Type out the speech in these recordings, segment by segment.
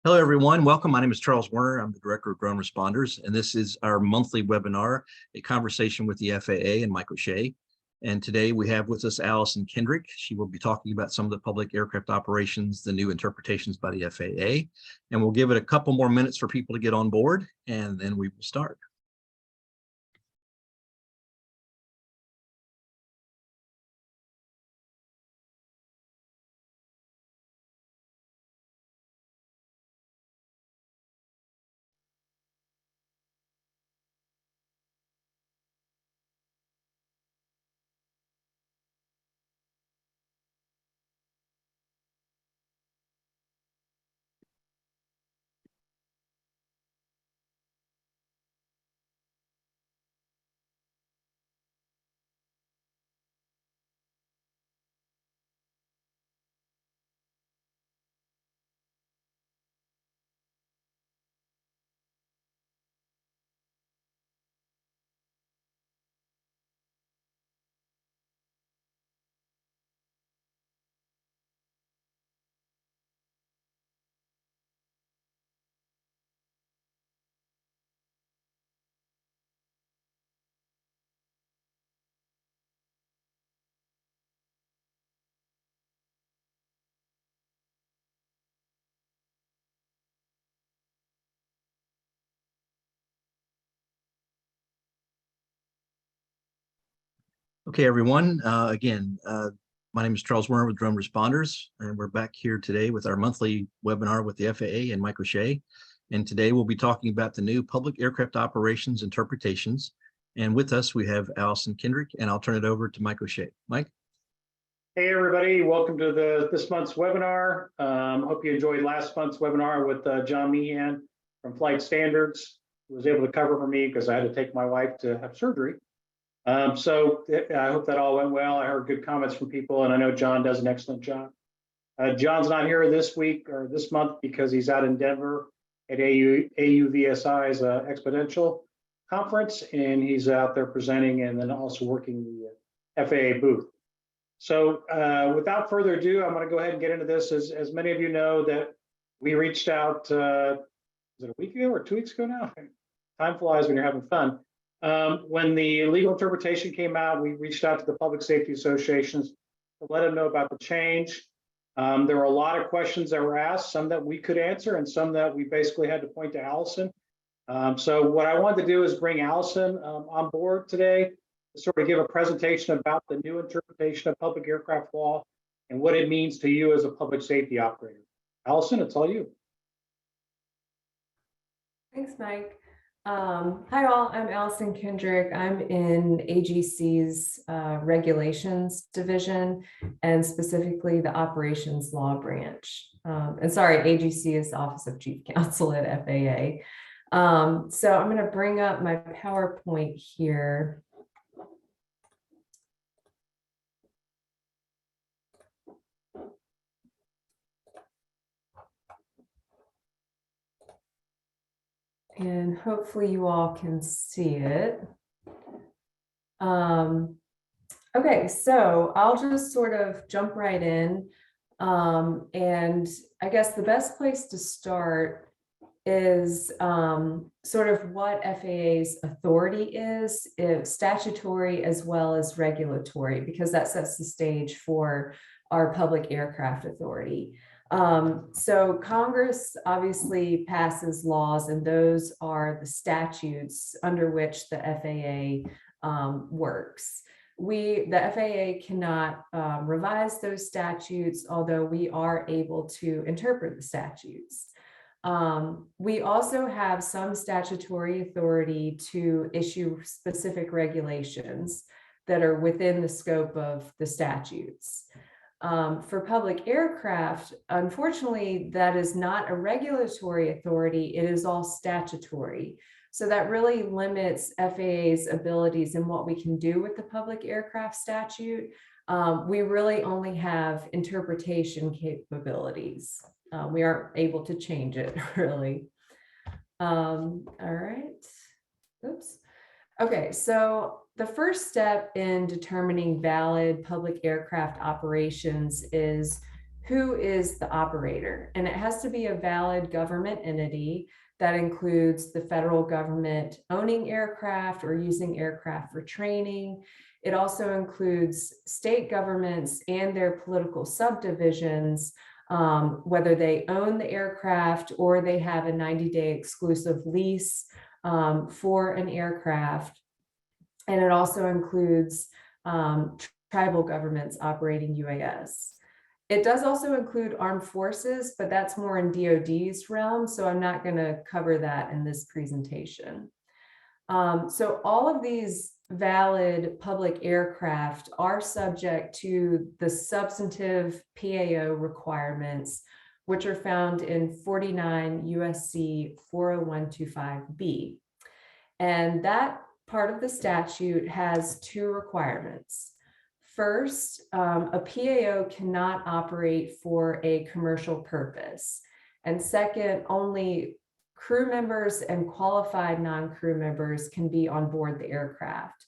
Hello, everyone. Welcome. My name is Charles Werner. I'm the Director of Drone Responders, and this is our monthly webinar, a conversation with the FAA and Mike O'Shea. And today we have with us Allison Kendrick. She will be talking about some of the public aircraft operations, the new interpretations by the FAA, and we'll give it a couple more minutes for people to get on board, and then we will start. Okay, everyone. My name is Charles Werner with Drone Responders, and we're back here today with our monthly webinar with the FAA and Mike O'Shea. And today we'll be talking about the new public aircraft operations interpretations. And with us, we have Allison Kendrick, and I'll turn it over to Mike O'Shea. Mike? Hey, everybody. Welcome to this month's webinar. Hope you enjoyed last month's webinar with John Meehan from Flight Standards, who was able to cover for me because I had to take my wife to have surgery. So I hope that all went well. I heard good comments from people, and I know John does an excellent job. John's not here this week or this month because he's out in Denver at AUVSI's Exponential Conference, and he's out there presenting and then also working the FAA booth. So without further ado, I'm going to go ahead and get into this. As many of you know, that we reached out, was it a week ago or 2 weeks ago now? Time flies when you're having fun. When the legal interpretation came out, we reached out to the public safety associations to let them know about the change. There were a lot of questions that were asked, some that we could answer and some that we basically had to point to Allison. So what I wanted to do is bring Allison on board today to sort of give a presentation about the new interpretation of public aircraft law and what it means to you as a public safety operator. Allison, it's all you. Thanks, Mike. Hi all, I'm Allison Kendrick. I'm in AGC's regulations division and specifically the operations law branch. And sorry, AGC is the Office of Chief Counsel at FAA. So I'm going to bring up my PowerPoint here. And hopefully you all can see it. Okay, so I'll just sort of jump right in. And I guess the best place to start is sort of what FAA's authority is statutory as well as regulatory, because that sets the stage for our public aircraft authority. So Congress obviously passes laws, and those are the statutes under which the FAA works. The FAA cannot revise those statutes, although we are able to interpret the statutes. We also have some statutory authority to issue specific regulations that are within the scope of the statutes. For public aircraft, unfortunately, that is not a regulatory authority, it is all statutory. So that really limits FAA's abilities and what we can do with the public aircraft statute. We really only have interpretation capabilities. We aren't able to change it, really. All right. Oops. Okay, so the first step in determining valid public aircraft operations is who is the operator? And it has to be a valid government entity that includes the federal government owning aircraft or using aircraft for training. It also includes state governments and their political subdivisions, whether they own the aircraft or they have a 90-day exclusive lease for an aircraft. And it also includes tribal governments operating UAS. It does also include armed forces, but that's more in DoD's realm, so I'm not going to cover that in this presentation. So all of these valid public aircraft are subject to the substantive PAO requirements, which are found in 49 USC 40125B. And that part of the statute has two requirements. First, a PAO cannot operate for a commercial purpose. And second, only crew members and qualified non-crew members can be on board the aircraft.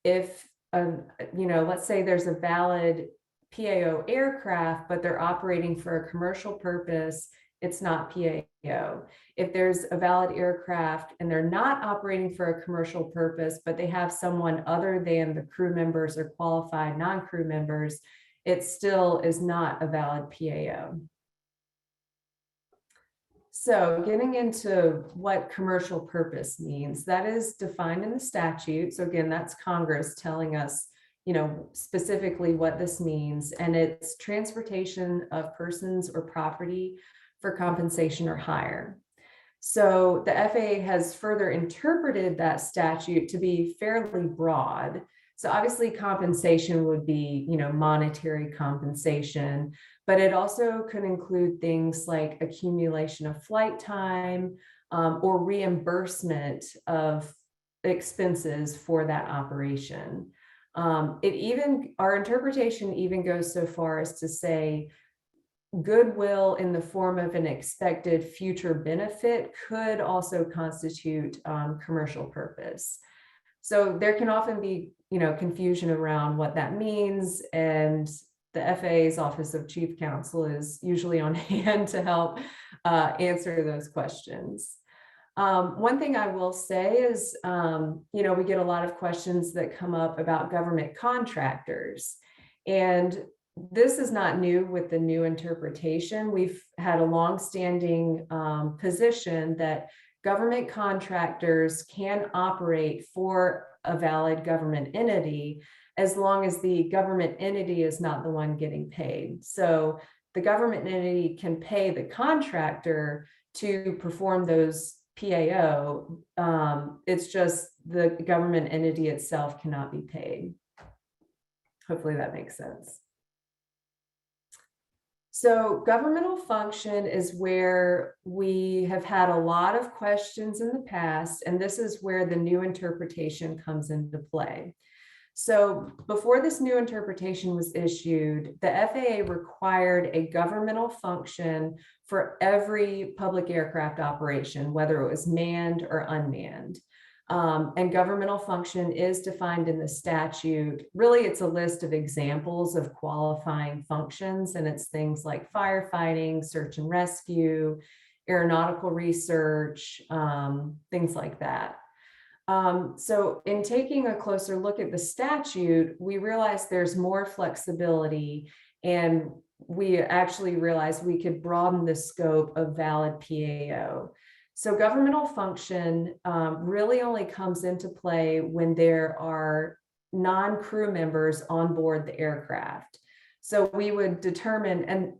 If, let's say there's a valid PAO aircraft, but they're operating for a commercial purpose, it's not PAO. If there's a valid aircraft and they're not operating for a commercial purpose, but they have someone other than the crew members or qualified non-crew members, it still is not a valid PAO. So getting into what commercial purpose means, that is defined in the statute. So again, that's Congress telling us, specifically what this means. And it's transportation of persons or property for compensation or hire. So the FAA has further interpreted that statute to be fairly broad. So obviously compensation would be, monetary compensation, but it also could include things like accumulation of flight time or reimbursement of expenses for that operation. Our interpretation even goes so far as to say goodwill in the form of an expected future benefit could also constitute commercial purpose. So there can often be, confusion around what that means, and the FAA's Office of Chief Counsel is usually on hand to help answer those questions. One thing I will say is, we get a lot of questions that come up about government contractors, and this is not new with the new interpretation. We've had a longstanding position that government contractors can operate for a valid government entity as long as the government entity is not the one getting paid. So the government entity can pay the contractor to perform those PAO. It's just the government entity itself cannot be paid. Hopefully that makes sense. So governmental function is where we have had a lot of questions in the past, and this is where the new interpretation comes into play. So before this new interpretation was issued, the FAA required a governmental function for every public aircraft operation, whether it was manned or unmanned. And governmental function is defined in the statute. Really, it's a list of examples of qualifying functions, and it's things like firefighting, search and rescue, aeronautical research, things like that. So in taking a closer look at the statute, we realized there's more flexibility, and we actually realized we could broaden the scope of valid PAO. So governmental function really only comes into play when there are non-crew members on board the aircraft. So we would determine, and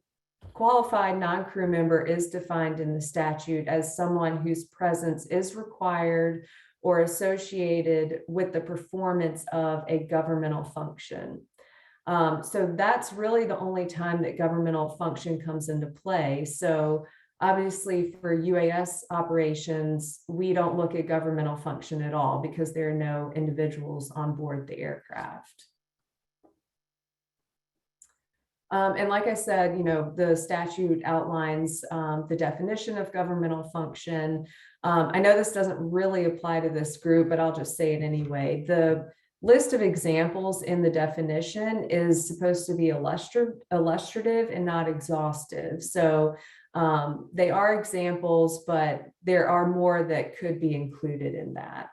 qualified non-crew member is defined in the statute as someone whose presence is required or associated with the performance of a governmental function. So that's really the only time that governmental function comes into play. So obviously for UAS operations, we don't look at governmental function at all because there are no individuals on board the aircraft. And like I said, the statute outlines the definition of governmental function. I know this doesn't really apply to this group, but I'll just say it anyway. The list of examples in the definition is supposed to be illustrative and not exhaustive. So they are examples, but there are more that could be included in that.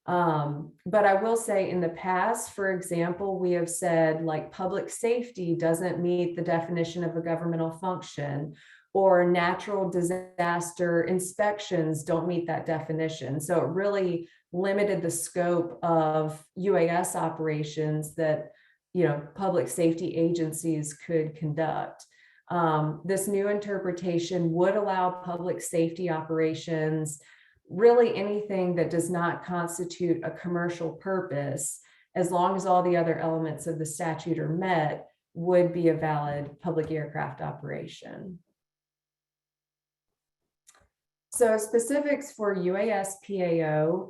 But I will say in the past, for example, we have said like public safety doesn't meet the definition of a governmental function, or natural disaster inspections don't meet that definition. So it really limited the scope of UAS operations that, you know, public safety agencies could conduct. This new interpretation would allow public safety operations, really anything that does not constitute a commercial purpose, as long as all the other elements of the statute are met, would be a valid public aircraft operation. So specifics for UAS PAO,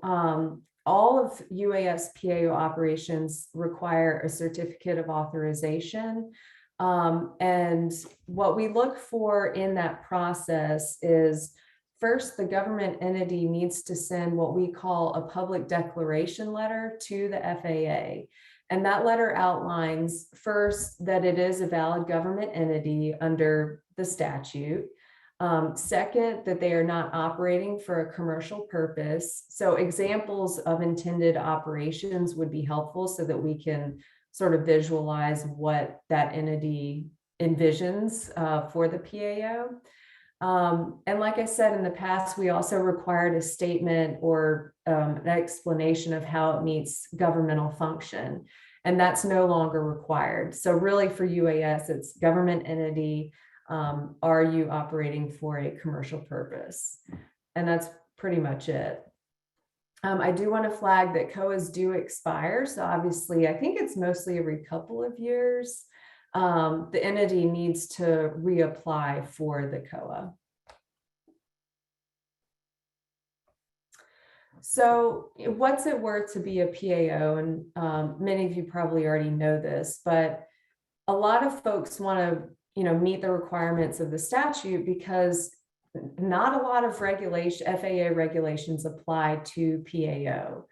all of UAS PAO operations require a certificate of authorization. And what we look for in that process is, first, the government entity needs to send what we call a public declaration letter to the FAA. And that letter outlines, first, that it is a valid government entity under the statute. Second, that they are not operating for a commercial purpose. So examples of intended operations would be helpful so that we can sort of visualize what that entity envisions for the PAO. And like I said, in the past, we also required a statement or an explanation of how it meets governmental function, and that's no longer required. So really for UAS, it's government entity, are you operating for a commercial purpose? And that's pretty much it. I do want to flag that COAs do expire. So obviously, I think it's mostly every couple of years. The entity needs to reapply for the COA. So what's it worth to be a PAO? And many of you probably already know this, but a lot of folks want to, you know, meet the requirements of the statute because not a lot of FAA regulations apply to PAO.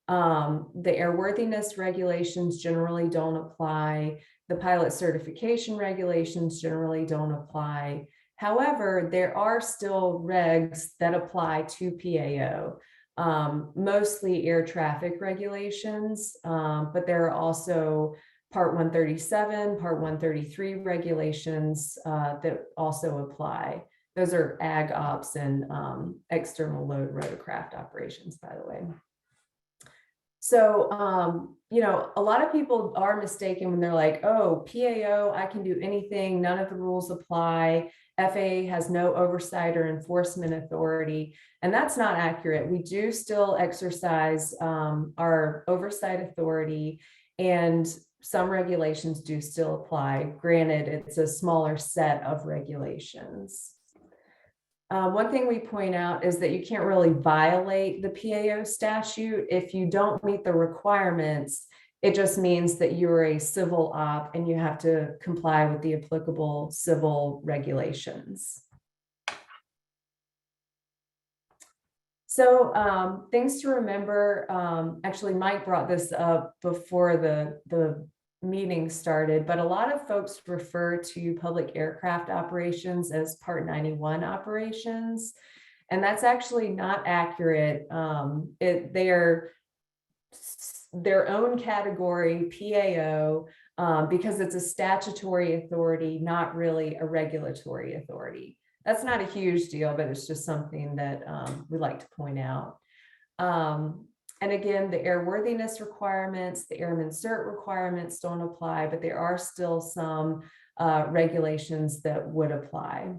The airworthiness regulations generally don't apply. The pilot certification regulations generally don't apply. However, there are still regs that apply to PAO, mostly air traffic regulations, but there are also Part 137, Part 133 regulations that also apply. Those are ag ops and external load rotorcraft operations, by the way. So, you know, a lot of people are mistaken when they're like, oh, PAO, I can do anything. None of the rules apply. FAA has no oversight or enforcement authority. And that's not accurate. We do still exercise our oversight authority, and some regulations do still apply. Granted, it's a smaller set of regulations. One thing we point out is that you can't really violate the PAO statute if you don't meet the requirements. It just means that you're a civil op and you have to comply with the applicable civil regulations. So things to remember, actually Mike brought this up before the meeting started, but a lot of folks refer to public aircraft operations as Part 91 operations, and that's actually not accurate. They are their own category, PAO, because it's a statutory authority, not really a regulatory authority. That's not a huge deal, but it's just something that we like to point out. And again, the airworthiness requirements, the airman cert requirements don't apply, but there are still some regulations that would apply.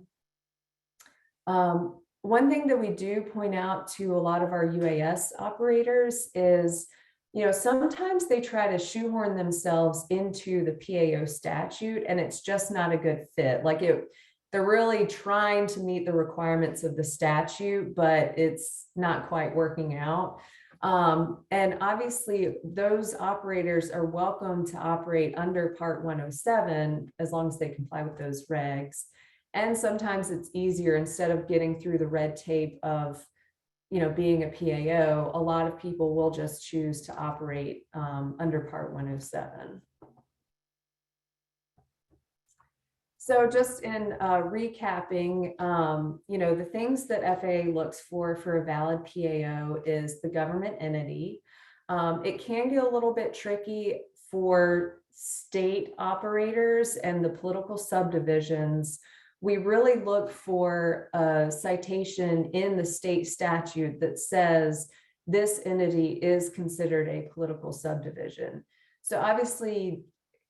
One thing that we do point out to a lot of our UAS operators is, you know, sometimes they try to shoehorn themselves into the PAO statute, and it's just not a good fit. Like they're really trying to meet the requirements of the statute, but it's not quite working out. And obviously those operators are welcome to operate under Part 107 as long as they comply with those regs. And sometimes it's easier, instead of getting through the red tape of being a PAO, a lot of people will just choose to operate under Part 107. So just in recapping, the things that FAA looks for a valid PAO is the government entity. It can get a little bit tricky for state operators and the political subdivisions. We really look for a citation in the state statute that says this entity is considered a political subdivision. So obviously,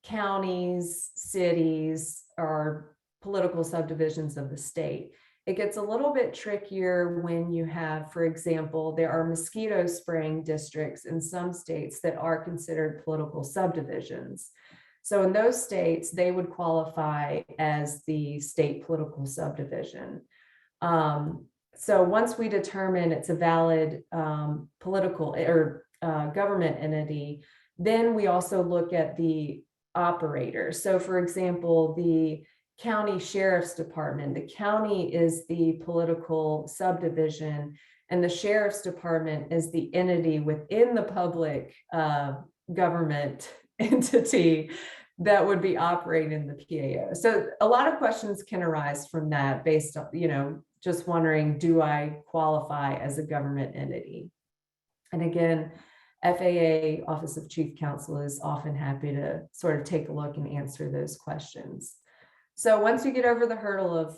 counties, cities are political subdivisions of the state. It gets a little bit trickier when you have, for example, there are mosquito spraying districts in some states that are considered political subdivisions. So in those states, they would qualify as the state political subdivision. So once we determine it's a valid political or government entity, then we also look at the operator. So for example, the county sheriff's department, the county is the political subdivision, and the sheriff's department is the entity within the public government entity that would be operating the PAO. So a lot of questions can arise from that based on, just wondering, do I qualify as a government entity? And again, FAA Office of Chief Counsel is often happy to sort of take a look and answer those questions. So once you get over the hurdle of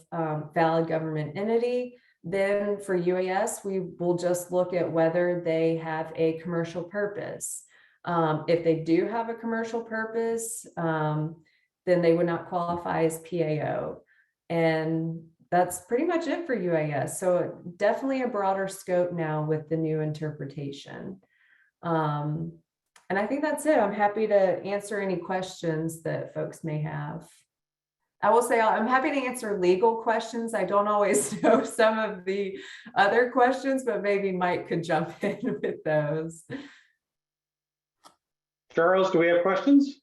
valid government entity, then for UAS, we will just look at whether they have a commercial purpose. If they do have a commercial purpose, then they would not qualify as PAO. And that's pretty much it for UAS. So definitely a broader scope now with the new interpretation. And I think that's it. I'm happy to answer any questions that folks may have. I will say I'm happy to answer legal questions. I don't always know some of the other questions, but maybe Mike could jump in with those. Charles, do we have questions?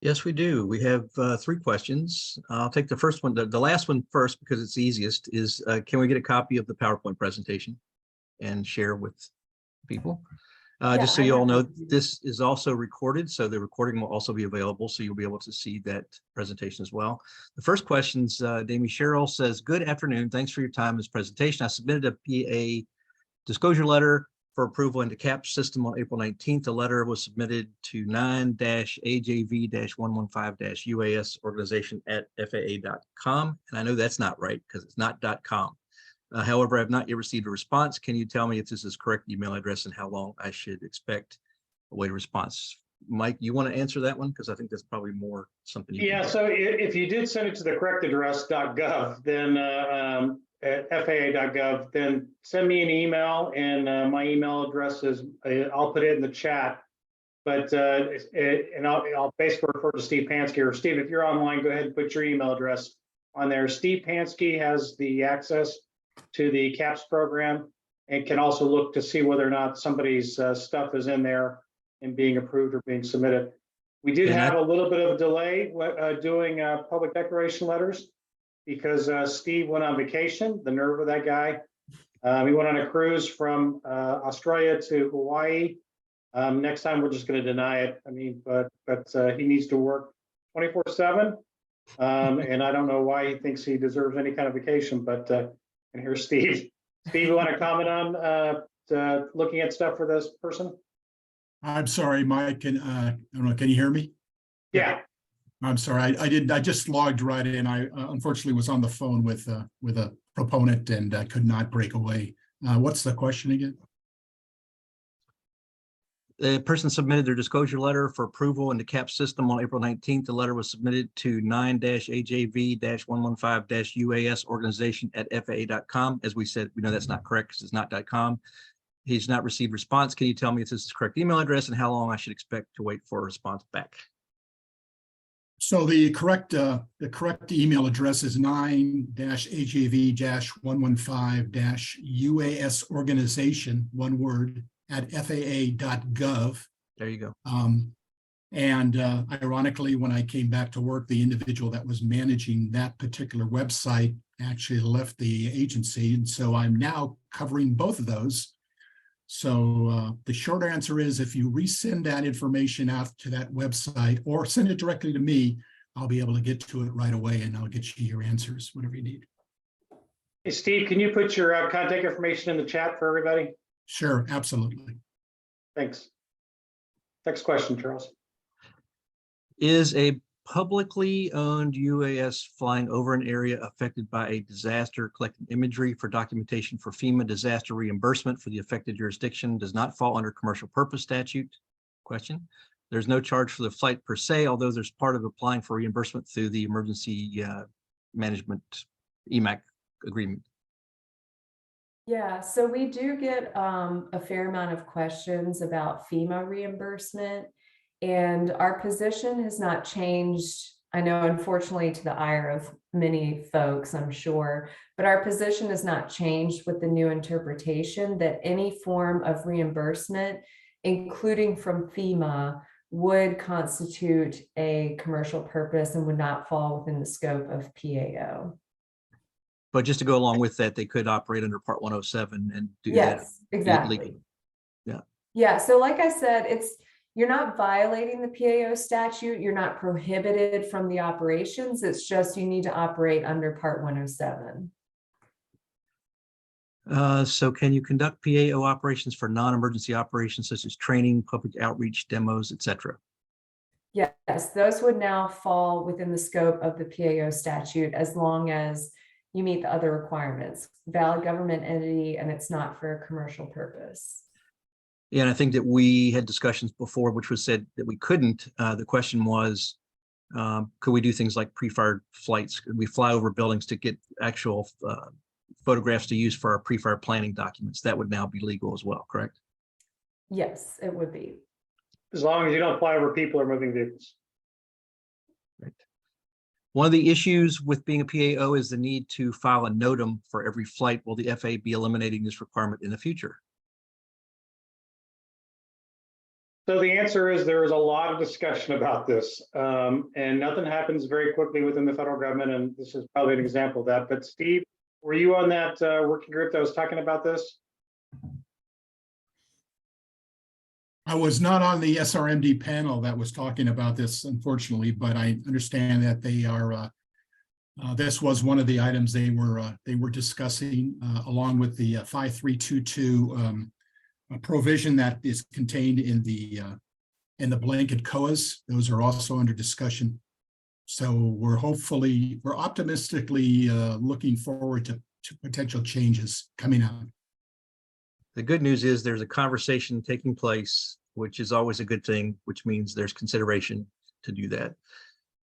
Yes, we do. We have 3 questions. I'll take the first one. The last one first because it's easiest is, can we get a copy of the PowerPoint presentation and share with people? Just so you all know, this is also recorded, so the recording will also be available, so you'll be able to see that presentation as well. The first question's Damie Sherrill says, good afternoon. Thanks for your time in this presentation. I submitted a PA disclosure letter for approval into CAP system on April 19th. The letter was submitted to 9-AJV-115-UAS organization at FAA.com. And I know that's not right because it's not .com. However, I have not yet received a response. Can you tell me if this is correct email address and how long I should expect a wait response? Mike, you want to answer that one? Because I think that's probably more something you can so if you did send it to the correct address, .gov, then at FAA.gov, then send me an email, and my email address is, I'll put it in the chat, but and I'll basically refer to Steve Pansky. Or Steve, if you're online, go ahead and put your email address on there. Steve Pansky has the access to the CAPS program and can also look to see whether or not somebody's stuff is in there and being approved or being submitted. We did have a little bit of a delay doing public declaration letters because Steve went on vacation. The nerve of that guy. He went on a cruise from Australia to Hawaii. Next time we're just going to deny it. I mean, but he needs to work 24/7. And I don't know why he thinks he deserves any kind of vacation, but and here's Steve. Steve, you want to comment on looking at stuff for this person? I'm sorry, Mike. I don't know. Can you hear me? Yeah. I'm sorry. I just logged right in. I unfortunately was on the phone with a proponent and I could not break away. What's the question again? The person submitted their disclosure letter for approval in the CAP system on April 19th. The letter was submitted to 9-AJV-115-UAS organization at FAA.com. As we said, we know that's not correct because it's not .com. He's not received response. Can you tell me if this is the correct email address and how long I should expect to wait for a response back? So the correct email address is 9-AJV-115-UAS organization, one word, at FAA.gov. There you go. And ironically, when I came back to work, the individual that was managing that particular website actually left the agency. And so I'm now covering both of those. So the short answer is if you resend that information out to that website or send it directly to me, I'll be able to get to it right away and I'll get you your answers, whatever you need. Hey, Steve, can you put your contact information in the chat for everybody? Sure, absolutely. Thanks. Next question, Charles. Is a publicly owned UAS flying over an area affected by a disaster collecting imagery for documentation for FEMA disaster reimbursement for the affected jurisdiction does not fall under commercial purpose statute? Question. There's no charge for the flight per se, although there's part of applying for reimbursement through the emergency management EMAC agreement. Yeah, so we do get a fair amount of questions about FEMA reimbursement, and our position has not changed. I know, unfortunately, to the ire of many folks, I'm sure, but our position has not changed with the new interpretation that any form of reimbursement, including from FEMA, would constitute a commercial purpose and would not fall within the scope of PAO. But just to go along with that, they could operate under Part 107 and do that. Yes, exactly. legally. Yeah. Yeah, so like I said, you're not violating the PAO statute. You're not prohibited from the operations. It's just you need to operate under Part 107. So can you conduct PAO operations for non-emergency operations such as training, public outreach, demos, etc.? Yes, those would now fall within the scope of the PAO statute as long as you meet the other requirements, valid government entity, and it's not for a commercial purpose. Yeah, and I think that we had discussions before, which was said that we couldn't. The question was, could we do things like pre-fired flights? Could we fly over buildings to get actual photographs to use for our pre-fire planning documents? That would now be legal as well, correct? Yes, it would be. As long as you don't fly over people or moving vehicles. Right. One of the issues with being a PAO is the need to file a NOTAM for every flight. Will the FAA be eliminating this requirement in the future? So the answer is there is a lot of discussion about this, and nothing happens very quickly within the federal government, and this is probably an example of that. But Steve, were you on that working group that was talking about this? I was not on the SRMD panel that was talking about this, unfortunately, but I understand that they are. This was one of the items they were discussing along with the 5322 provision that is contained in the blanket COAs. Those are also under discussion. So we're optimistically looking forward to potential changes coming out. The good news is there's a conversation taking place, which is always a good thing, which means there's consideration to do that.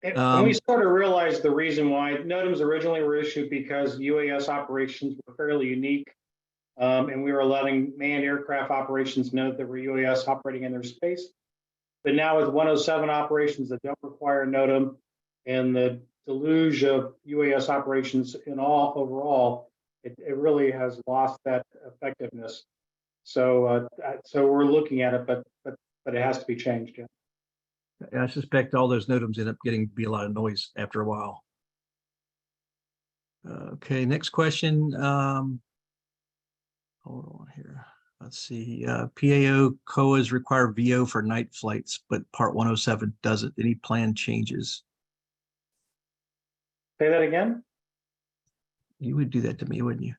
And we sort of realized the reason why NOTAMs originally were issued because UAS operations were fairly unique. And we were letting manned aircraft operations know that we're UAS operating in their space. But now with 107 operations that don't require NOTAM and the deluge of UAS operations overall, it really has lost that effectiveness. So we're looking at it, but it has to be changed. Yeah. I suspect all those NOTAMs end up getting to be a lot of noise after a while. Okay, next question. Hold on here. Let's see. PAO COAs require VO for night flights, but Part 107 doesn't. Any planned changes? Say that again? You would do that to me, wouldn't you?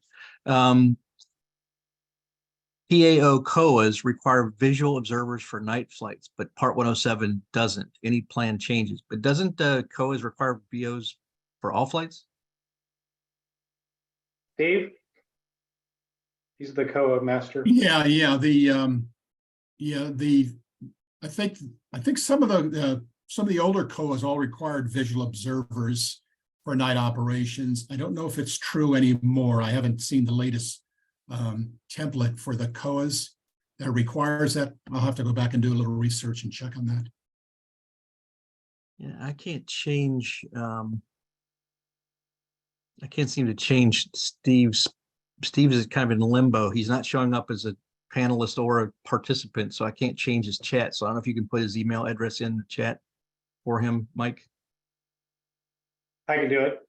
PAO COAs require visual observers for night flights, but Part 107 doesn't. Any planned changes? But doesn't COAs require VOs for all flights? Dave? He's the COA master. Yeah. I think some of the older COAs all required visual observers for night operations. I don't know if it's true anymore. I haven't seen the latest template for the COAs that requires that. I'll have to go back and do a little research and check on that. Yeah, I can't change. I can't seem to change Steve's. Steve is kind of in limbo. He's not showing up as a panelist or a participant, so I can't change his chat. So I don't know if you can put his email address in the chat for him, Mike. I can do it.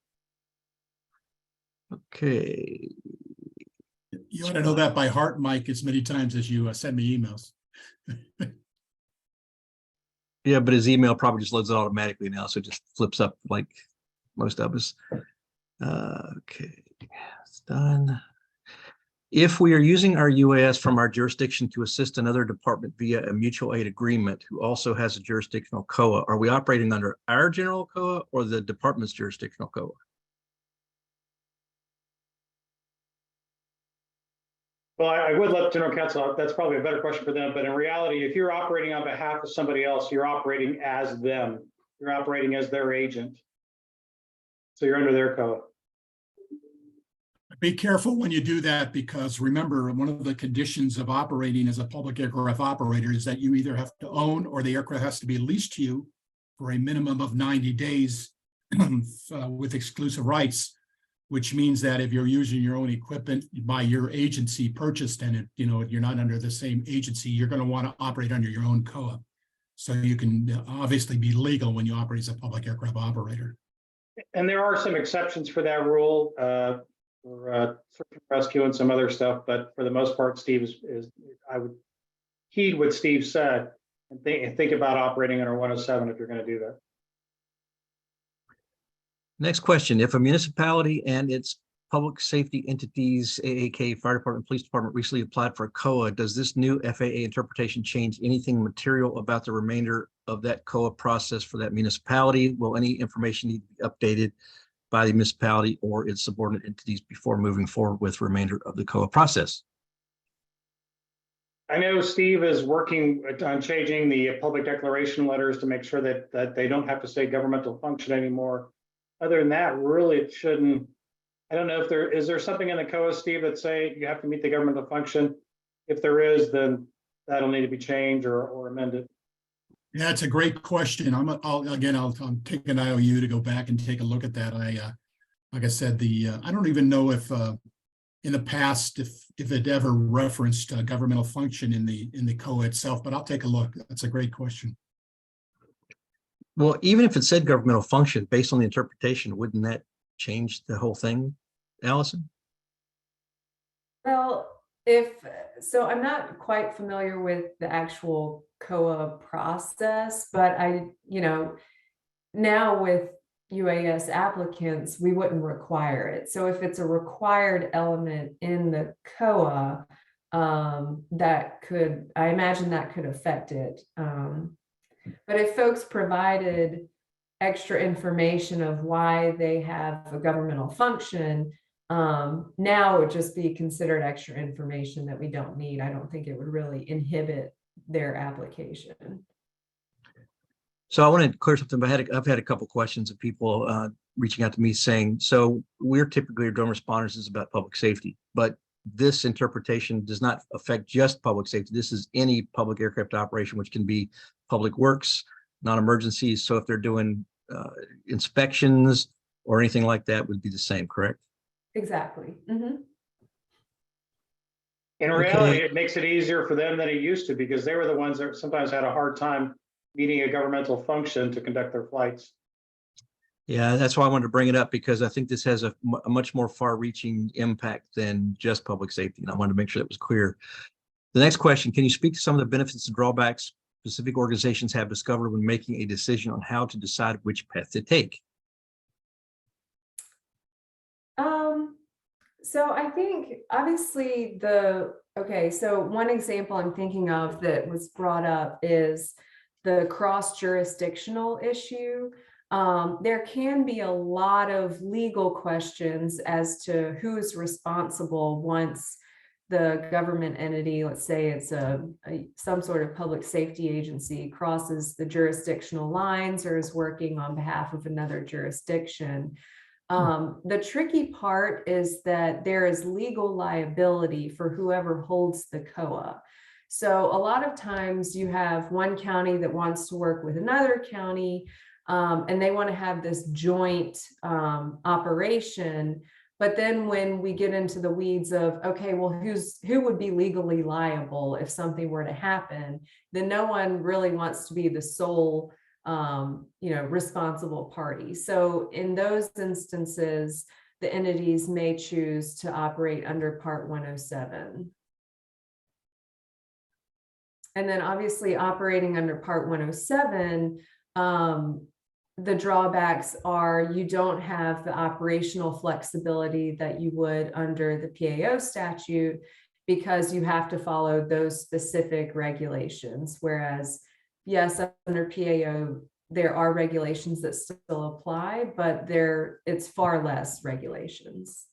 Okay. You ought to know that by heart, Mike, as many times as you send me emails. Yeah, but his email probably just loads it automatically now, so it just flips up like most of us. Okay, it's done. If we are using our UAS from our jurisdiction to assist another department via a mutual aid agreement who also has a jurisdictional COA, are we operating under our general COA or the department's jurisdictional COA? Well, I would let general counsel, that's probably a better question for them, but in reality, if you're operating on behalf of somebody else, you're operating as them. You're operating as their agent. So you're under their COA. Be careful when you do that, because remember, one of the conditions of operating as a public aircraft operator is that you either have to own or the aircraft has to be leased to you for a minimum of 90 days with exclusive rights, which means that if you're using your own equipment by your agency purchased and you're not under the same agency, you're going to want to operate under your own COA. So you can obviously be legal when you operate as a public aircraft operator. And there are some exceptions for that rule, for search and rescue and some other stuff, but for the most part, Steve I would heed what Steve said and think about operating under 107 if you're going to do that. Next question. If a municipality and its public safety entities, AAK, fire department, police department, recently applied for a COA, does this new FAA interpretation change anything material about the remainder of that COA process for that municipality? Will any information need to be updated by the municipality or its subordinate entities before moving forward with remainder of the COA process? I know Steve is working on changing the public declaration letters to make sure that they don't have to say governmental function anymore. Other than that, really, it shouldn't. I don't know if is there something in the COA, Steve, that say you have to meet the governmental function? If there is, then that'll need to be changed or amended. Yeah, it's a great question. I'll take an IOU to go back and take a look at that. Like I said, I don't even know if in the past if it ever referenced governmental function in the COA itself, but I'll take a look. That's a great question. Well, even if it said governmental function, based on the interpretation, wouldn't that change the whole thing, Allison? Well, so I'm not quite familiar with the actual COA process, but now with UAS applicants, we wouldn't require it. So if it's a required element in the COA, I imagine that could affect it. But if folks provided extra information of why they have a governmental function, now it would just be considered extra information that we don't need. I don't think it would really inhibit their application. So I want to clear something. I've had a couple questions of people reaching out to me saying, so we're typically drone responders is about public safety, but this interpretation does not affect just public safety. This is any public aircraft operation, which can be public works, non-emergencies. So if they're doing inspections or anything like that, would be the same, correct? Exactly. Mm-hmm. In reality, it makes it easier for them than it used to, because they were the ones that sometimes had a hard time meeting a governmental function to conduct their flights. Yeah, that's why I wanted to bring it up, because I think this has a much more far-reaching impact than just public safety, and I wanted to make sure that was clear. The next question, can you speak to some of the benefits and drawbacks specific organizations have discovered when making a decision on how to decide which path to take? So I think obviously so one example I'm thinking of that was brought up is the cross-jurisdictional issue. There can be a lot of legal questions as to who's responsible once the government entity, let's say it's some sort of public safety agency, crosses the jurisdictional lines or is working on behalf of another jurisdiction. The tricky part is that there is legal liability for whoever holds the COA. So a lot of times you have one county that wants to work with another county, and they want to have this joint operation, But then when we get into the weeds of, okay, well, who would be legally liable if something were to happen, then no one really wants to be the sole, responsible party. So in those instances, the entities may choose to operate under Part 107. And then obviously operating under Part 107, the drawbacks are you don't have the operational flexibility that you would under the PAO statute because you have to follow those specific regulations. Whereas, yes, under PAO, there are regulations that still apply, but it's far less regulations.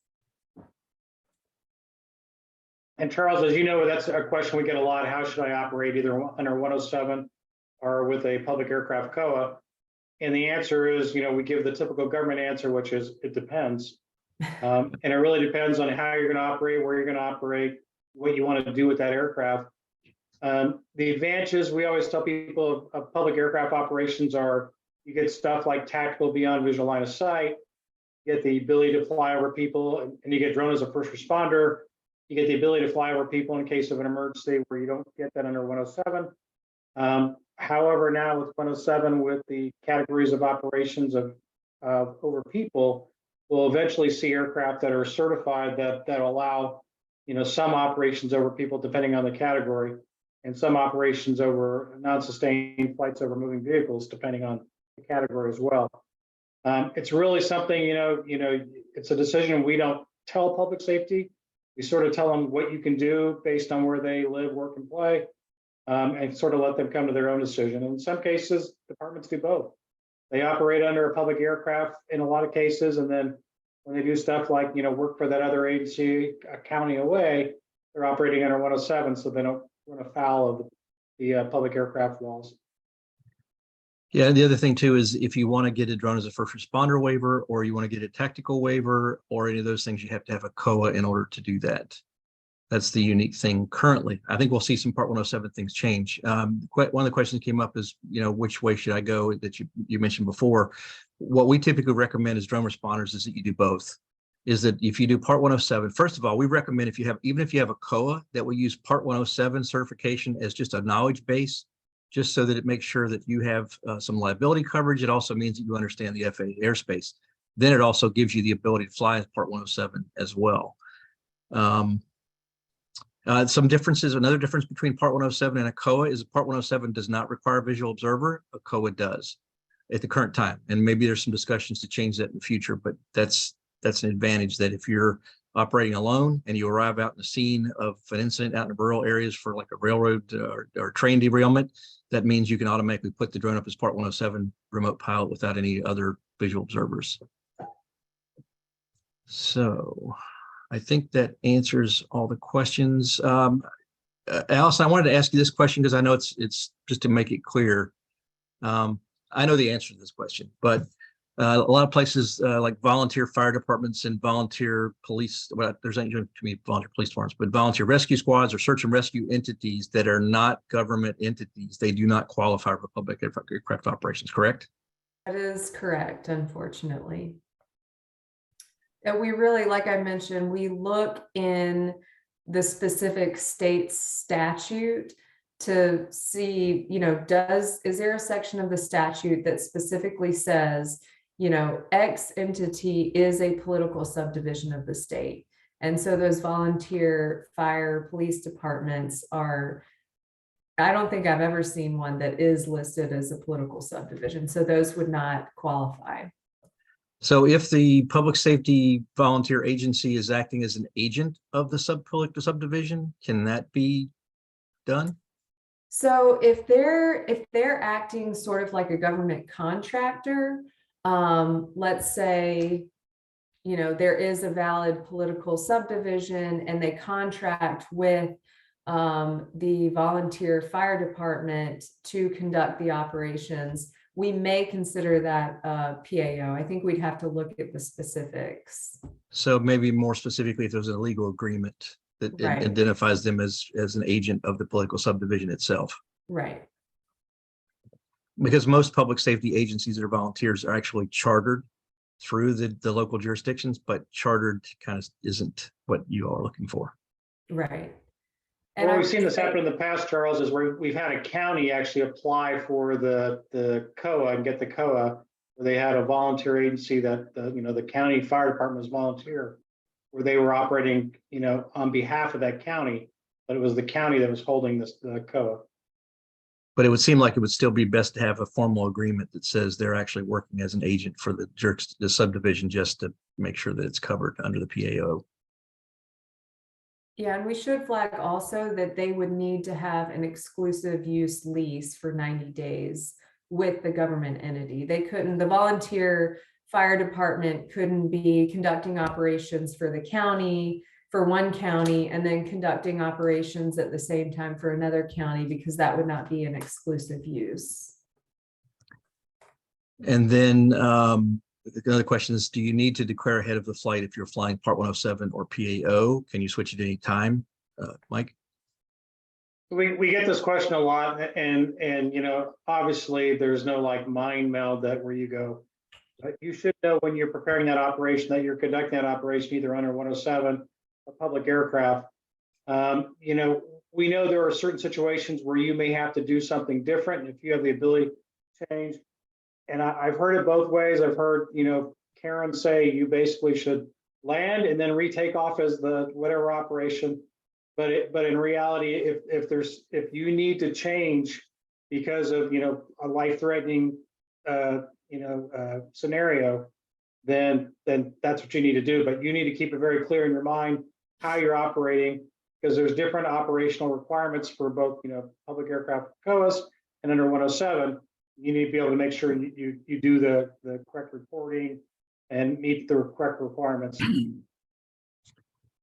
And Charles, as you know, that's a question we get a lot. How should I operate either under 107 or with a public aircraft COA? And the answer is, we give the typical government answer, which is it depends. And it really depends on how you're going to operate, where you're going to operate, what you want to do with that aircraft. The advantages we always tell people of public aircraft operations are you get stuff like tactical beyond visual line of sight, you get the ability to fly over people, and you get drone as a first responder. You get the ability to fly over people in case of an emergency where you don't get that under 107. However, now with 107, with the categories of operations of over people, we'll eventually see aircraft that are certified that allow, some operations over people depending on the category, and some operations over non-sustained flights over moving vehicles depending on the category as well. It's really something, it's a decision we don't tell public safety. We sort of tell them what you can do based on where they live, work, and play. And sort of let them come to their own decision. In some cases, departments do both. They operate under a public aircraft in a lot of cases, and then when they do stuff like work for that other agency a county away, they're operating under 107, so they don't run afoul of the public aircraft laws. Yeah, the other thing too is if you want to get a drone as a first responder waiver, or you want to get a tactical waiver, or any of those things, you have to have a COA in order to do that. That's the unique thing currently. I think we'll see some Part 107 things change. One of the questions that came up is, which way should I go that you mentioned before. What we typically recommend as drone responders is that you do both. Is that if you do Part 107, first of all, we recommend even if you have a COA, that we use Part 107 certification as just a knowledge base, just so that it makes sure that you have some liability coverage. It also means that you understand the FAA airspace. Then it also gives you the ability to fly as Part 107 as well. Some differences, another difference between Part 107 and a COA is Part 107 does not require a visual observer, a COA does at the current time. And maybe there's some discussions to change that in the future, but that's an advantage that if you're operating alone and you arrive out in the scene of an incident out in rural areas for like a railroad or train derailment, that means you can automatically put the drone up as Part 107 remote pilot without any other visual observers. So I think that answers all the questions. Allison, I wanted to ask you this question because I know it's just to make it clear. I know the answer to this question, but a lot of places like volunteer fire departments and volunteer police, well, there's not usually to me volunteer police departments, but volunteer rescue squads or search and rescue entities that are not government entities, they do not qualify for public aircraft operations, correct? That is correct, unfortunately. And we really, like I mentioned, we look in the specific state statute to see, is there a section of the statute that specifically says, X entity is a political subdivision of the state. And so those volunteer fire police departments are, I don't think I've ever seen one that is listed as a political subdivision. So those would not qualify. So if the public safety volunteer agency is acting as an agent of the subdivision, can that be done? So if they're acting sort of like a government contractor, let's say, there is a valid political subdivision and they contract with the volunteer fire department to conduct the operations, we may consider that PAO. I think we'd have to look at the specifics. So maybe more specifically, if there's a legal agreement that Right. identifies them as an agent of the political subdivision itself. Right. Because most public safety agencies that are volunteers are actually chartered through the local jurisdictions, but chartered kind of isn't what you all are looking for. Right. Well, I we've would seen this say- happen in the past, Charles, is where we've had a county actually apply for the COA and get the COA, where they had a volunteer agency that the county fire department was volunteer, where they were operating, on behalf of that county, but it was the county that was holding the COA. But it would seem like it would still be best to have a formal agreement that says they're actually working as an agent for the subdivision, just to make sure that it's covered under the PAO. Yeah, and we should flag also that they would need to have an exclusive use lease for 90 days with the government entity. The volunteer fire department couldn't be conducting operations for the county, for one county, and then conducting operations at the same time for another county, because that would not be an exclusive use. And then the other question is, do you need to declare ahead of the flight if you're flying Part 107 or PAO? Can you switch at any time, Mike? We get this question a lot, and obviously there's no like mind meld that where you go, but you should know when you're preparing that operation that you're conducting that operation either under 107 or public aircraft. We know there are certain situations where you may have to do something different, and if you have the ability to change. And I've heard it both ways. I've heard, Karen say you basically should land and then retake off as the whatever operation. But in reality, if you need to change because of, a life-threatening, scenario, then that's what you need to do. But you need to keep it very clear in your mind how you're operating, because there's different operational requirements for both, public aircraft COAs and under 107. You need to be able to make sure you do the correct reporting and meet the correct requirements.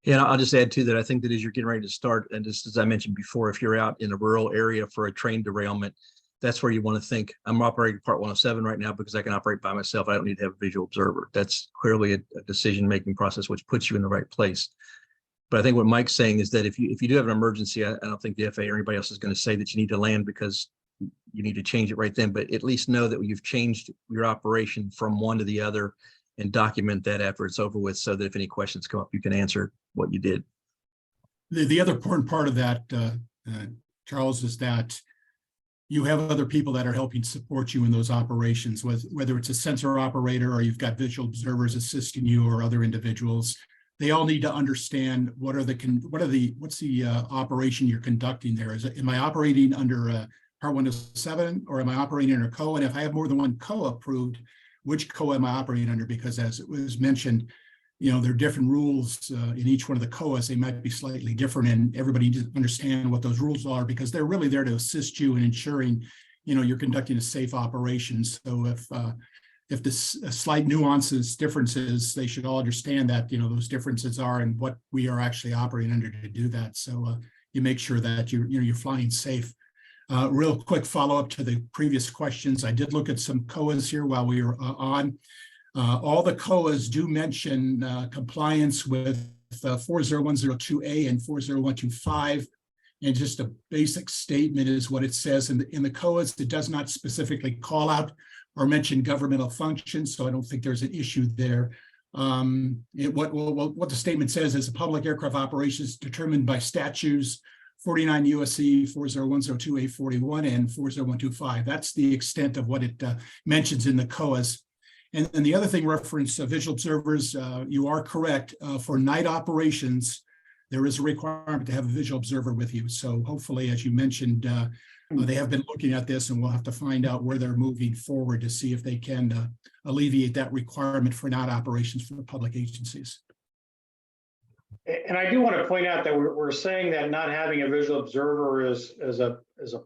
Yeah, I'll just add too that I think that as you're getting ready to start, and just as I mentioned before, if you're out in a rural area for a train derailment, that's where you want to think, I'm operating Part 107 right now because I can operate by myself. I don't need to have a visual observer. That's clearly a decision-making process, which puts you in the right place. But I think what Mike's saying is that if you do have an emergency, I don't think the FAA or anybody else is going to say that you need to land because you need to change it right then, but at least know that you've changed your operation from one to the other and document that after it's over with, so that if any questions come up, you can answer what you did. The other important part of that, Charles, is that you have other people that are helping support you in those operations, whether it's a sensor operator or you've got visual observers assisting you or other individuals. They all need to understand what's the operation you're conducting there. Am I operating under Part 107 or am I operating under COA? And if I have more than one COA approved, which COA am I operating under? Because as it was mentioned, there are different rules in each one of the COAs. They might be slightly different, and everybody needs to understand what those rules are, because they're really there to assist you in ensuring, you're conducting a safe operation. So if the slight nuances, differences, they should all understand that, those differences are and what we are actually operating under to do that. So you make sure that you're flying safe. Real quick follow-up to the previous questions. I did look at some COAs here while we were on. All the COAs do mention compliance with 40102A and 40125. And just a basic statement is what it says in the COAs. It does not specifically call out or mention governmental functions, so I don't think there's an issue there. What the statement says is a public aircraft operations determined by statutes 49 USC 40102A41 and 40125. That's the extent of what it mentions in the COAs. And the other thing, reference visual observers, you are correct. For night operations, there is a requirement to have a visual observer with you. So hopefully, as you mentioned, they have been looking at this, and we'll have to find out where they're moving forward to see if they can alleviate that requirement for night operations for the public agencies. And I do want to point out that we're saying that not having a visual observer is a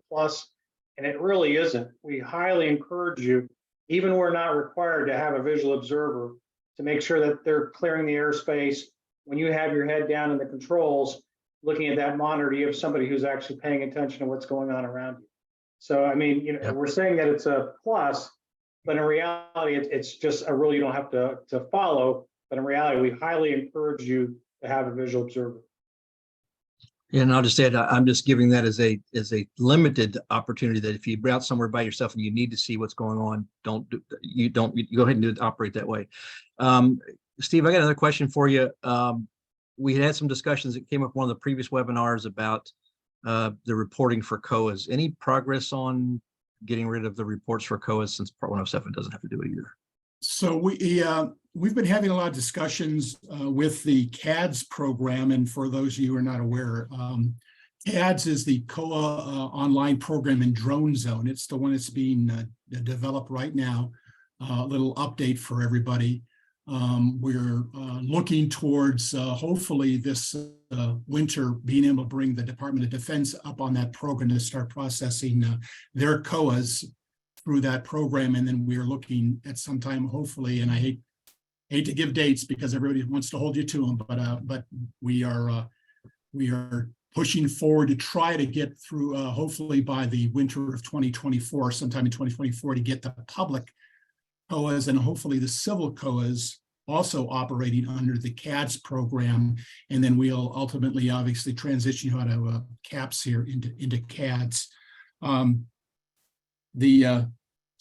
plus, and it really isn't. We highly encourage you, even we're not required to have a visual observer, to make sure that they're clearing the airspace. When you have your head down in the controls, looking at that monitor, you have somebody who's actually paying attention to what's going on around you. So, I mean, Yep. We're saying that it's a plus, but in reality, it's just a rule you don't have to follow. But in reality, we highly encourage you to have a visual observer. And I'll just add, I'm just giving that as a limited opportunity that if you're out somewhere by yourself and you need to see what's going on, you go ahead and operate that way. Steve, I got another question for you. We had some discussions that came up one of the previous webinars about the reporting for COAs. Any progress on getting rid of the reports for COAs since Part 107 doesn't have to do it either? So we've been having a lot of discussions with the CADS program, and for those of you who are not aware, CADS is the COA online program in Drone Zone. It's the one that's being developed right now. A little update for everybody. We're looking towards hopefully this winter being able to bring the Department of Defense up on that program to start processing their COAs through that program. And then we're looking at some time, hopefully, and I hate to give dates because everybody wants to hold you to them, but we are pushing forward to try to get through hopefully by the winter of 2024, sometime in 2024, to get the public COAs and hopefully the civil COAs also operating under the CADS program. And then we'll ultimately obviously transition out of CAPS here into CADS.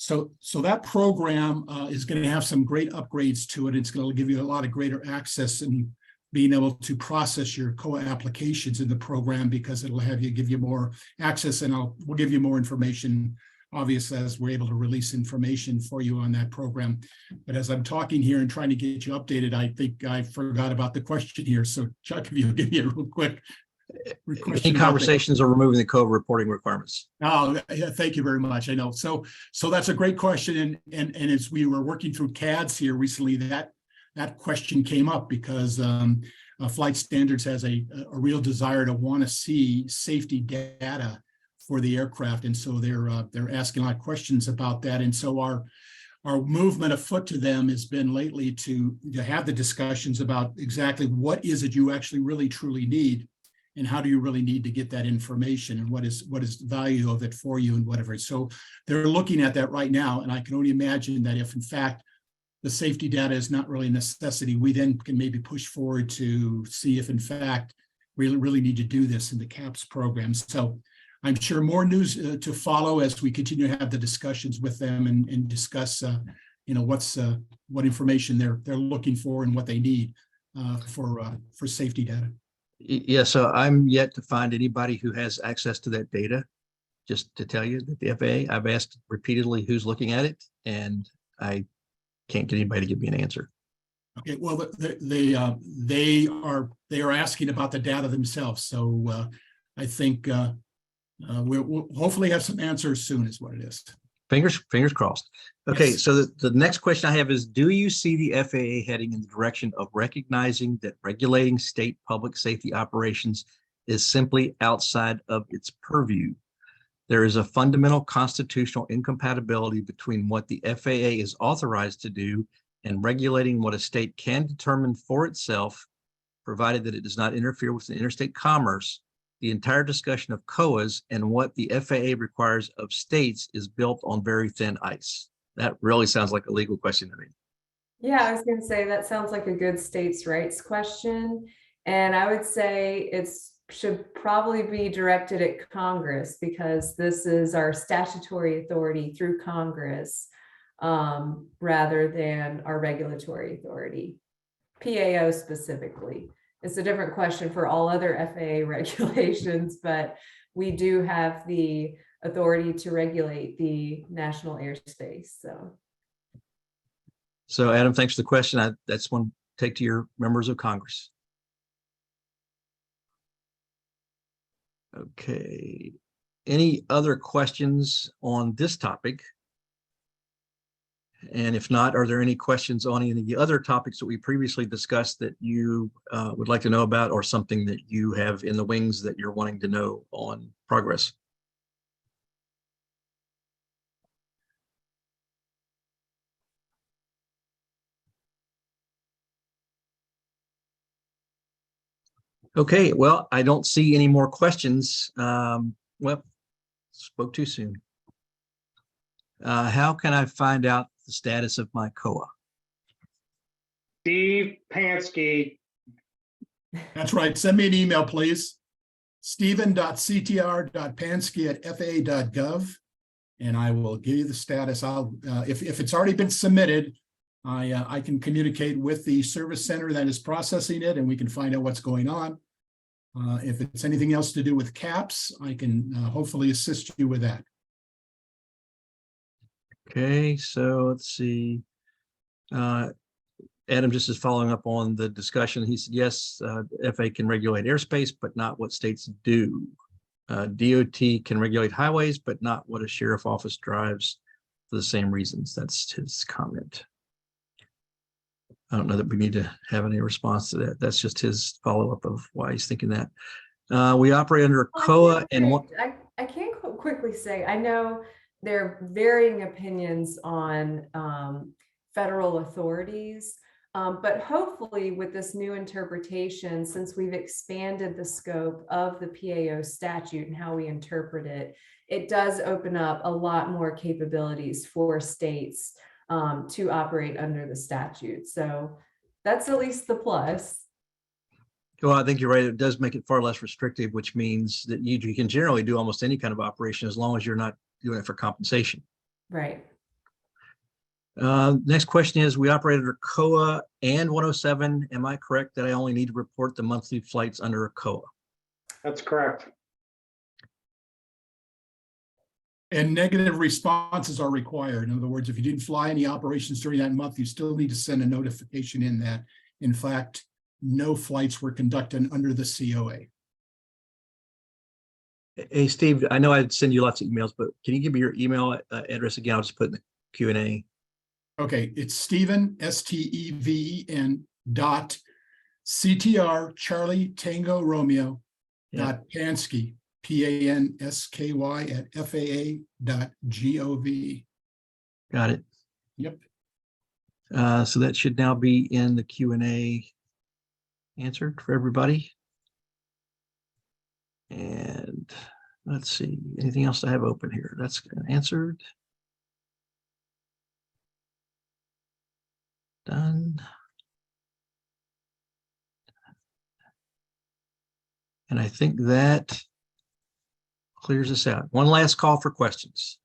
So that program is going to have some great upgrades to it. It's going to give you a lot of greater access and being able to process your COA applications in the program, because it'll give you more access, and we'll give you more information, obviously, as we're able to release information for you on that program. But as I'm talking here and trying to get you updated, I think I forgot about the question here. So Chuck, if you'll give me a real quick Any conversations are removing the COA reporting requirements? Oh, yeah, thank you very much. I know. So that's a great question. And as we were working through CADS here recently, that question came up because Flight Standards has a real desire to want to see safety data for the aircraft. And so they're asking a lot of questions about that. And so our movement afoot to them has been lately to have the discussions about exactly what is it you actually really truly need, and how do you really need to get that information, and what is the value of it for you, and whatever. So they're looking at that right now, and I can only imagine that if in fact the safety data is not really a necessity, we then can maybe push forward to see if in fact we really need to do this in the CAPS program. So I'm sure more news to follow as we continue to have the discussions with them and discuss what information they're looking for and what they need for safety data. Yeah, so I'm yet to find anybody who has access to that data. Just to tell you that the FAA, I've asked repeatedly who's looking at it, and I can't get anybody to give me an answer. Okay, well, they are asking about the data themselves, so I think we'll hopefully have some answers soon, is what it is. Fingers crossed. Okay, Yes. so the next question I have is, do you see the FAA heading in the direction of recognizing that regulating state public safety operations is simply outside of its purview? There is a fundamental constitutional incompatibility between what the FAA is authorized to do and regulating what a state can determine for itself, provided that it does not interfere with interstate commerce. The entire discussion of COAs and what the FAA requires of states is built on very thin ice. That really sounds like a legal question to me. Yeah, I was going to say that sounds like a good states' rights question. And I would say should probably be directed at Congress, because this is our statutory authority through Congress, rather than our regulatory authority, PAO specifically. It's a different question for all other FAA regulations, but we do have the authority to regulate the national airspace. So Adam, thanks for the question. That's one take to your members of Congress. Okay. Any other questions on this topic? And if not, are there any questions on any of the other topics that we previously discussed that you would like to know about, or something that you have in the wings that you're wanting to know on progress? Okay, well, I don't see any more questions. Well, spoke too soon. How can I find out the status of my COA? Steve Pansky. That's right. Send me an email, please. Stephen.ctr.pansky@faa.gov. And I will give you the status. I'll, if it's already been submitted, I can communicate with the service center that is processing it, and we can find out what's going on. If it's anything else to do with caps, I can hopefully assist you with that. Okay, so let's see. Adam just is following up on the discussion. He said, yes, FAA can regulate airspace, but not what states do. DOT can regulate highways, but not what a sheriff office drives for the same reasons. That's his comment. I don't know that we need to have any response to that. That's just his follow-up of why he's thinking that. We operate under a COA and what I can quickly say, I know there are varying opinions on federal authorities, but hopefully with this new interpretation, since we've expanded the scope of the PAO statute and how we interpret it, it does open up a lot more capabilities for states to operate under the statute. So that's at least the plus. Well, I think you're right. It does make it far less restrictive, which means that you can generally do almost any kind of operation as long as you're not doing it for compensation. Right. Next question is, we operate under COA and 107. Am I correct that I only need to report the monthly flights under a COA? That's correct. And negative responses are required. In other words, if you didn't fly any operations during that month, you still need to send a notification in that, in fact, no flights were conducted under the COA. Hey, Steve, I know I'd send you lots of emails, but can you give me your email address again? I'll just put in the Q&A. Okay, it's Stephen, STEVEN .CTR Charlie Tango Romeo Yeah. Pansky PANSKY @FAA.gov. Got it. Yep. So that should now be in the Q&A answered for everybody. And let's see, anything else I have open here? That's answered. Done. And I think that clears us out. One last call for questions.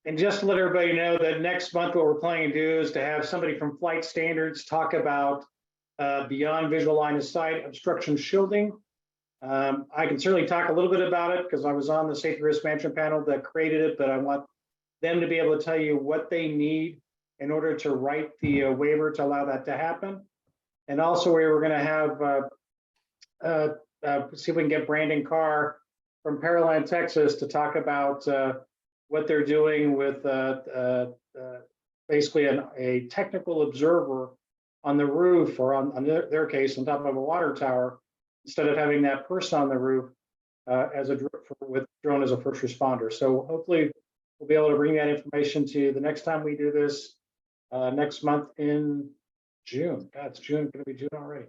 And just to let everybody know that next month, what we're planning to do is to have somebody from Flight Standards talk about beyond visual line of sight obstruction shielding. I can certainly talk a little bit about it because I was on the safety risk management panel that created it, but I want them to be able to tell you what they need in order to write the waiver to allow that to happen. And also we're going to have, see if we can get Brandon Carr from Pearland, Texas to talk about what they're doing with basically a technical observer on the roof, or on their case on top of a water tower, instead of having that person on the roof as a with drone as a first responder. So hopefully we'll be able to bring that information to you the next time we do this next month in June. God, it's June, going to be June already.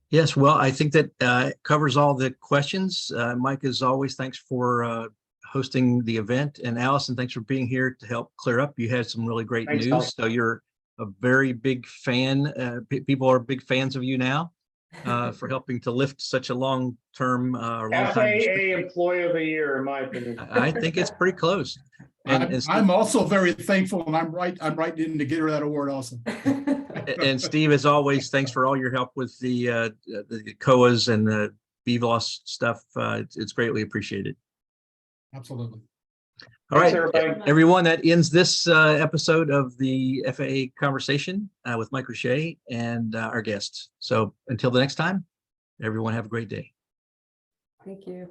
Yes, well, I think that covers all the questions. Mike, as always, thanks for hosting the event. And Allison, thanks for being here to help clear up. You had some really great Thanks, news. Allison. So you're a very big fan. People are big fans of you now for helping to lift such a long-term FAA Employee of the Year, in my opinion. I think it's pretty close. And I'm also very thankful, and I'm right in to get her that award also. And Steve, as always, thanks for all your help with the COAs and the BVLOS stuff. It's greatly appreciated. Absolutely. All right, Thanks, everybody. everyone, that ends this episode of the FAA Conversation with Mike O'Shea and our guests. So until the next time, everyone have a great day. Thank you.